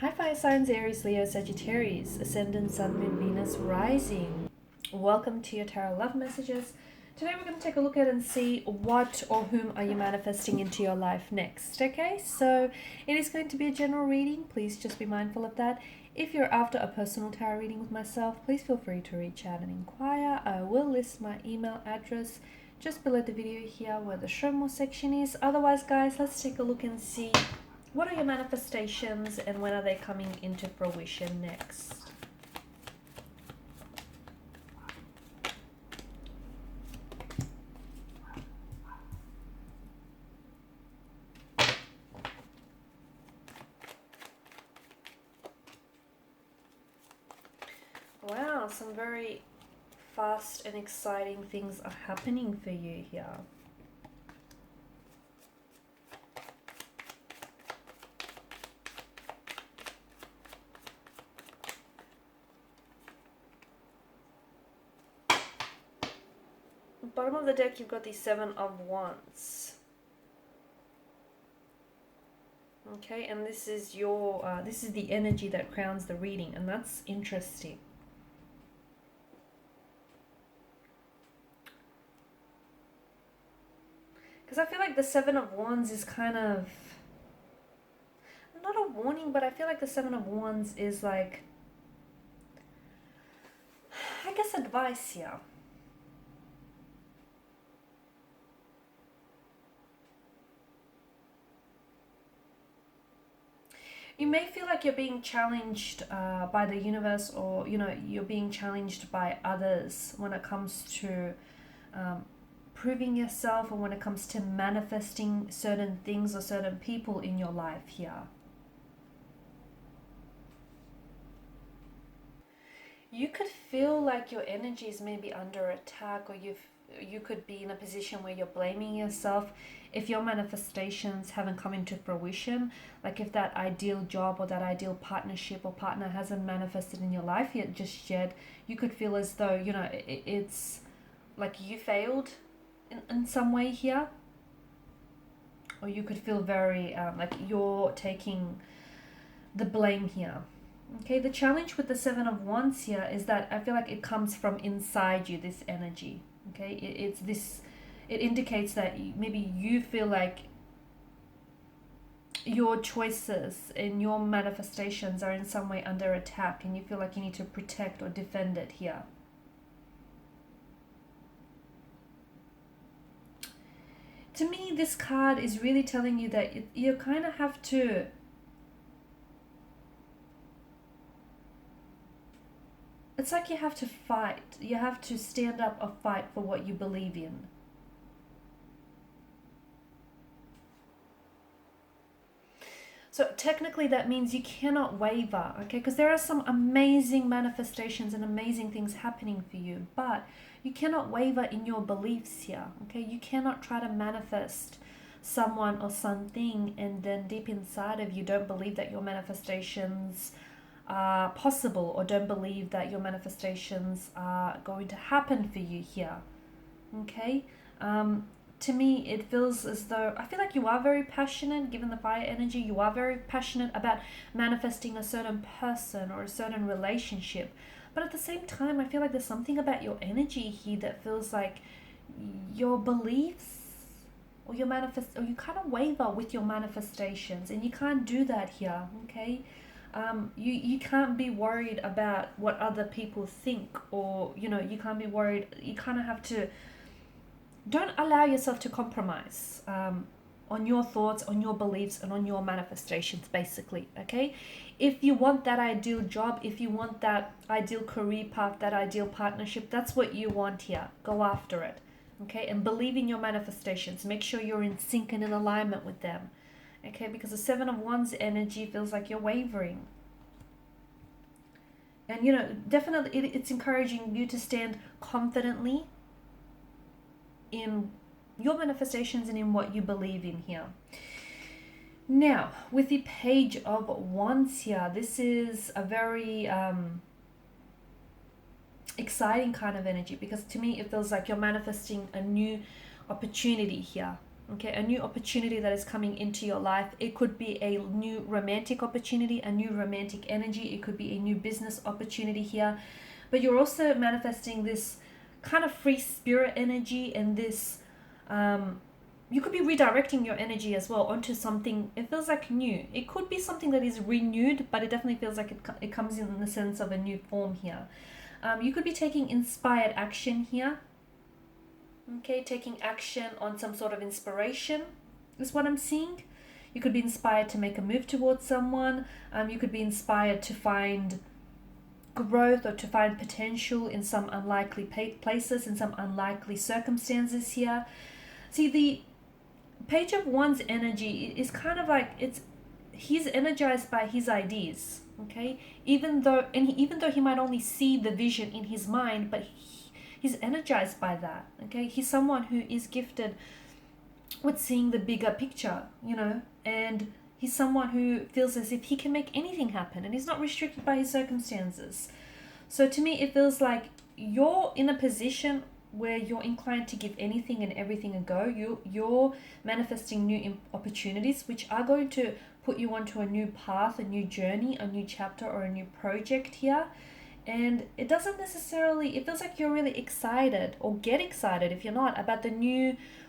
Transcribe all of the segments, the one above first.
Hi, fire signs Aries, Leo, Sagittarius, Ascendant, Sun, Moon, Venus, Rising. Welcome to your Tarot Love Messages. Today we're going to take a look at and see what or whom are you manifesting into your life next. Okay, so it is going to be a general reading. Please just be mindful of that. If you're after a personal tarot reading with myself, please feel free to reach out and inquire. I will list my email address just below the video here where the show more section is. Otherwise, guys, let's take a look and see what are your manifestations and when are they coming into fruition next? Wow, some very fast and exciting things are happening for you here. Bottom of the deck, you've got the Seven of Wands. Okay, and this is your this is the energy that crowns the reading, and that's interesting. Because I feel like the Seven of Wands is kind of not a warning, but I feel like the Seven of Wands is like, I guess, advice here. You may feel like you're being challenged by the universe, or you're being challenged by others when it comes to proving yourself, or when it comes to manifesting certain things or certain people in your life here. You could feel like your energy is maybe under attack, or you could be in a position where you're blaming yourself if your manifestations haven't come into fruition. Like if that ideal job or that ideal partnership or partner hasn't manifested in your life yet, just yet, you could feel as though, it's like you failed in some way here. Or you could feel very like you're taking the blame here. Okay, the challenge with the Seven of Wands here is that I feel like it comes from inside you, this energy. Okay, it indicates that maybe you feel like your choices and your manifestations are in some way under attack, and you feel like you need to protect or defend it here. To me, this card is really telling you that you kind of have to it's like you have to fight. You have to stand up or fight for what you believe in. So technically that means you cannot waver, okay? Because there are some amazing manifestations and amazing things happening for you, but you cannot waver in your beliefs here, okay? You cannot try to manifest someone or something and then deep inside of you don't believe that your manifestations are possible, or don't believe that your manifestations are going to happen for you here. Okay, to me it feels as though I feel like you are very passionate. Given the fire energy, you are very passionate about manifesting a certain person or a certain relationship, but at the same time I feel like there's something about your energy here that feels like your beliefs or you kind of waver with your manifestations, and you can't do that here. Okay, you can't be worried about what other people think, or you can't be worried. You kind of have to, don't allow yourself to compromise on your thoughts, on your beliefs, and on your manifestations, basically. Okay, if you want that ideal job, if you want that ideal career path, that ideal partnership, that's what you want here, go after it. Okay, and believe in your manifestations. Make sure you're in sync and in alignment with them. Okay, because the Seven of Wands energy feels like you're wavering. And definitely it's encouraging you to stand confidently in your manifestations and in what you believe in here. Now, with the Page of Wands here, this is a very exciting kind of energy, because to me it feels like you're manifesting a new opportunity here. Okay, a new opportunity that is coming into your life. It could be a new romantic opportunity, a new romantic energy. It could be a new business opportunity here. But you're also manifesting this kind of free spirit energy, and this you could be redirecting your energy as well onto something. It feels like new. It could be something that is renewed, but it definitely feels like it comes in the sense of a new form here. You could be taking inspired action here. Okay, taking action on some sort of inspiration is what I'm seeing. You could be inspired to make a move towards someone. You could be inspired to find growth or to find potential in some unlikely places, in some unlikely circumstances here. See, the Page of Wands energy is kind of like he's energized by his ideas. Okay, even though he might only see the vision in his mind, but he's energized by that. Okay, he's someone who is gifted with seeing the bigger picture, and he's someone who feels as if he can make anything happen, and he's not restricted by his circumstances. So to me, it feels like you're in a position where you're inclined to give anything and everything a go. You're manifesting new opportunities, which are going to put you onto a new path, a new journey, a new chapter, or a new project here. And it doesn't necessarily, it feels like you're really excited, or get excited if you're not, about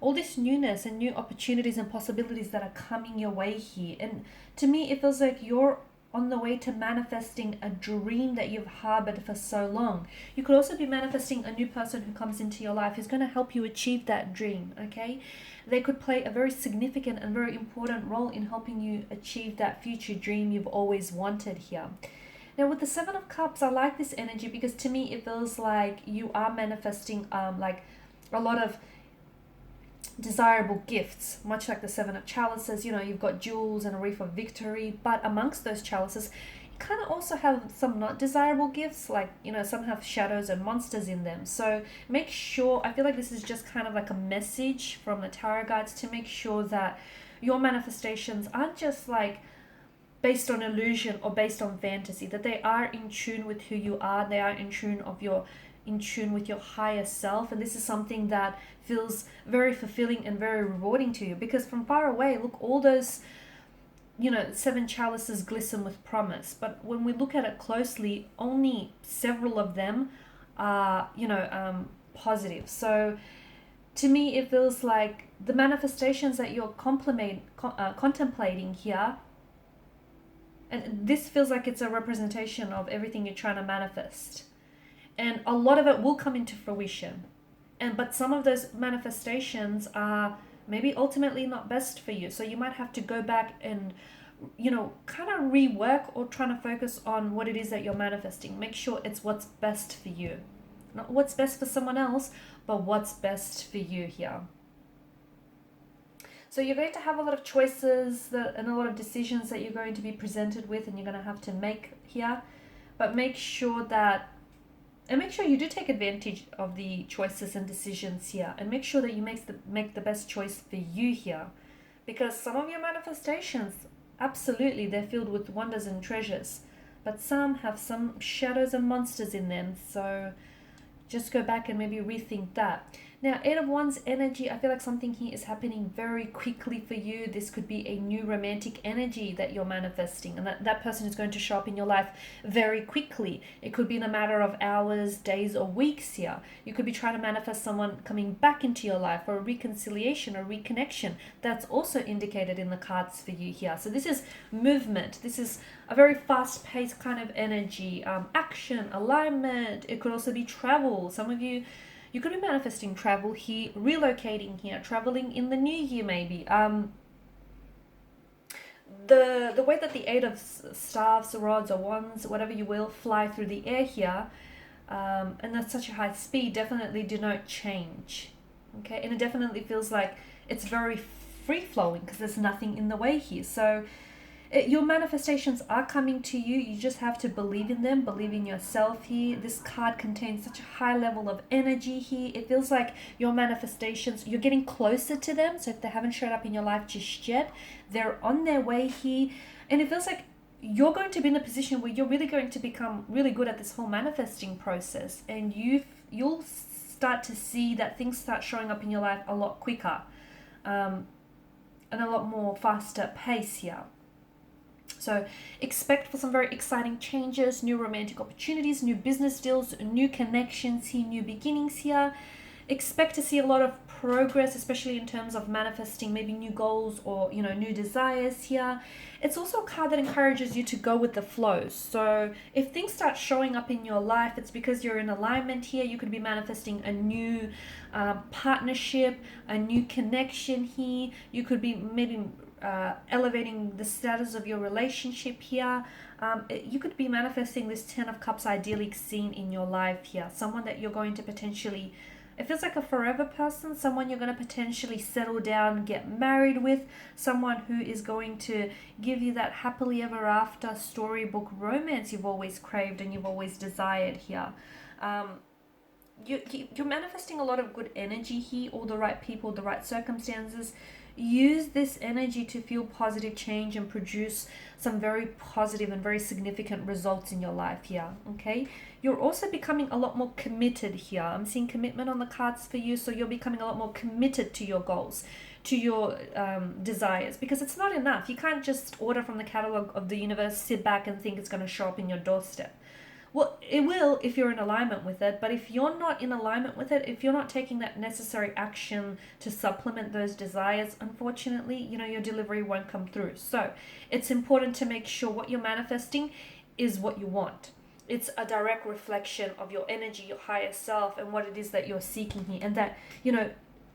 all this newness and new opportunities and possibilities that are coming your way here. And to me, it feels like you're on the way to manifesting a dream that you've harbored for so long. You could also be manifesting a new person who comes into your life who's going to help you achieve that dream, okay? They could play a very significant and very important role in helping you achieve that future dream you've always wanted here. Now, with the Seven of Cups, I like this energy because to me, it feels like you are manifesting like a lot of desirable gifts, much like the Seven of Chalices. You've got jewels and a wreath of victory, but amongst those chalices, you kind of also have some not desirable gifts, like, some have shadows and monsters in them. So make sure, I feel like this is just kind of like a message from the tarot guides to make sure that your manifestations aren't just like based on illusion or based on fantasy, that they are in tune with who you are, they are in tune with your higher self. And this is something that feels very fulfilling and very rewarding to you, because from far away, look, all those seven chalices glisten with promise, but when we look at it closely, only several of them are positive. So to me, it feels like the manifestations that you're contemplating here, and this feels like it's a representation of everything you're trying to manifest. And a lot of it will come into fruition. But some of those manifestations are maybe ultimately not best for you. So you might have to go back and, kind of rework or trying to focus on what it is that you're manifesting. Make sure it's what's best for you. Not what's best for someone else, but what's best for you here. So you're going to have a lot of choices and a lot of decisions that you're going to be presented with, and you're going to have to make here. But make sure you do take advantage of the choices and decisions here, and make sure that you make the best choice for you here. Because some of your manifestations, absolutely, they're filled with wonders and treasures, but some have some shadows and monsters in them. So just go back and maybe rethink that. Now, Eight of Wands energy, I feel like something here is happening very quickly for you. This could be a new romantic energy that you're manifesting, and that person is going to show up in your life very quickly. It could be in a matter of hours, days, or weeks here. You could be trying to manifest someone coming back into your life, or a reconciliation or reconnection. That's also indicated in the cards for you here. So this is movement. This is a very fast-paced kind of energy, action, alignment. It could also be travel. Some of you could be manifesting travel here, relocating here, traveling in the new year maybe. The way that the Eight of Staves, Rods, or Wands, whatever you will, fly through the air here, and that's such a high speed, definitely denote change. Okay, and it definitely feels like it's very free-flowing because there's nothing in the way here. So your manifestations are coming to you. You just have to believe in them, believe in yourself here. This card contains such a high level of energy here. It feels like your manifestations, you're getting closer to them. So if they haven't showed up in your life just yet, they're on their way here. And it feels like you're going to be in a position where you're really going to become really good at this whole manifesting process. And you'll start to see that things start showing up in your life a lot quicker. and a lot more faster pace here. So expect for some very exciting changes, new romantic opportunities, new business deals, new connections here, new beginnings here. Expect to see a lot of progress, especially in terms of manifesting maybe new goals or, you know, new desires here. It's also a card that encourages you to go with the flow. So if things start showing up in your life, it's because you're in alignment here. You could be manifesting a new partnership, a new connection here. You could be maybe elevating the status of your relationship here. You could be manifesting this 10 of Cups idyllic scene in your life here. Someone that you're going to potentially, it feels like a forever person, someone you're going to potentially settle down, get married with, someone who is going to give you that happily ever after storybook romance you've always craved and you've always desired here. You're manifesting a lot of good energy here, all the right people, the right circumstances. Use this energy to feel positive change and produce some very positive and very significant results in your life here, okay? You're also becoming a lot more committed here. I'm seeing commitment on the cards for you, so you're becoming a lot more committed to your goals, to your desires, because it's not enough. You can't just order from the catalog of the universe, sit back and think it's going to show up in your doorstep. Well, it will if you're in alignment with it, but if you're not in alignment with it, if you're not taking that necessary action to supplement those desires, unfortunately, you know, your delivery won't come through. So it's important to make sure what you're manifesting is what you want. It's a direct reflection of your energy, your higher self, and what it is that you're seeking here. And that, you know,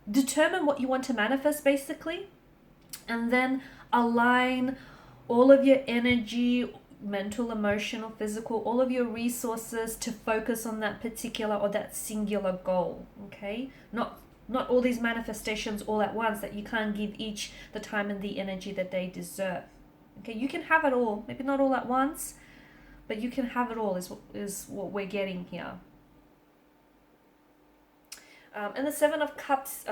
determine what you want to manifest basically, and then align all of your energy, mental, emotional, physical, all of your resources to focus on that particular or that singular goal, okay? Not all these manifestations all at once that you can't give each the time and the energy that they deserve. Okay, you can have it all, maybe not all at once, but you can have it all is what we're getting here. And the Seven of Cups,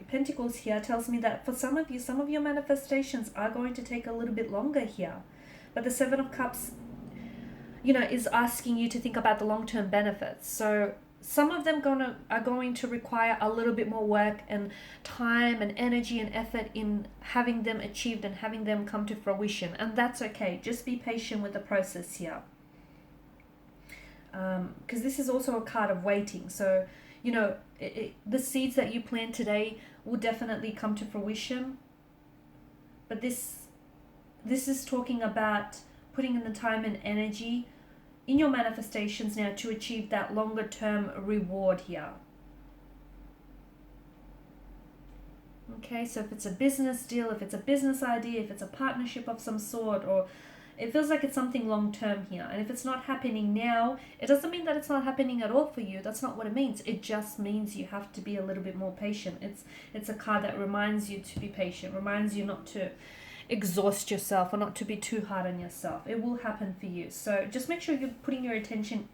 Pentacles here tells me that for some of you, some of your manifestations are going to take a little bit longer here. But the Seven of Cups, you know, is asking you to think about the long-term benefits. So some of them are going to require a little bit more work and time and energy and effort in having them achieved and having them come to fruition. And that's okay. Just be patient with the process here. Because this is also a card of waiting. So, you know, the seeds that you plant today will definitely come to fruition. But this is talking about putting in the time and energy in your manifestations now to achieve that longer term reward here. Okay, so if it's a business deal, if it's a business idea, if it's a partnership of some sort, or it feels like it's something long term here. And if it's not happening now, it doesn't mean that it's not happening at all for you. That's not what it means. It just means you have to be a little bit more patient. It's a card that reminds you to be patient, reminds you not to exhaust yourself or not to be too hard on yourself. It will happen for you. So just make sure you're putting your attention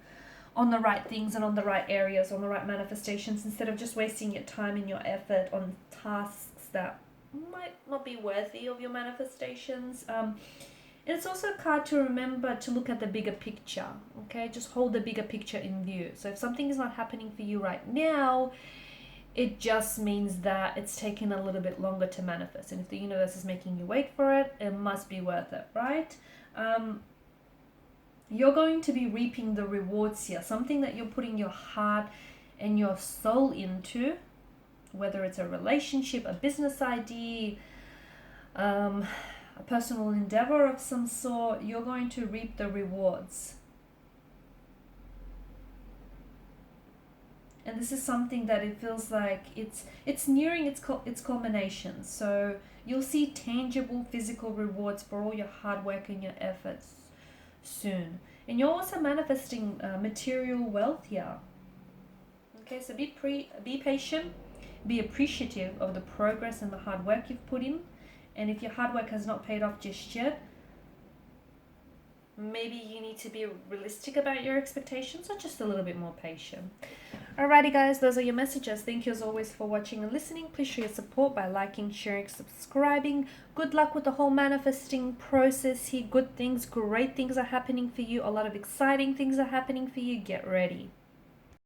on the right things and on the right areas, on the right manifestations, instead of just wasting your time and your effort on tasks that might not be worthy of your manifestations. And it's also a card to remember to look at the bigger picture. Okay, just hold the bigger picture in view. So if something is not happening for you right now, it just means that it's taking a little bit longer to manifest. And if the universe is making you wait for it, it must be worth it, right? You're going to be reaping the rewards here. Something that you're putting your heart and your soul into, whether it's a relationship, a business idea, a personal endeavor of some sort, you're going to reap the rewards. And this is something that it feels like it's nearing its culmination. So you'll see tangible physical rewards for all your hard work and your efforts soon. And you're also manifesting material wealth here. Okay, so be patient, be appreciative of the progress and the hard work you've put in. And if your hard work has not paid off just yet, maybe you need to be realistic about your expectations or just a little bit more patient. Alrighty guys, those are your messages. Thank you as always for watching and listening. Please show your support by liking, sharing, subscribing. Good luck with the whole manifesting process here. Good things, great things are happening for you. A lot of exciting things are happening for you. Get ready.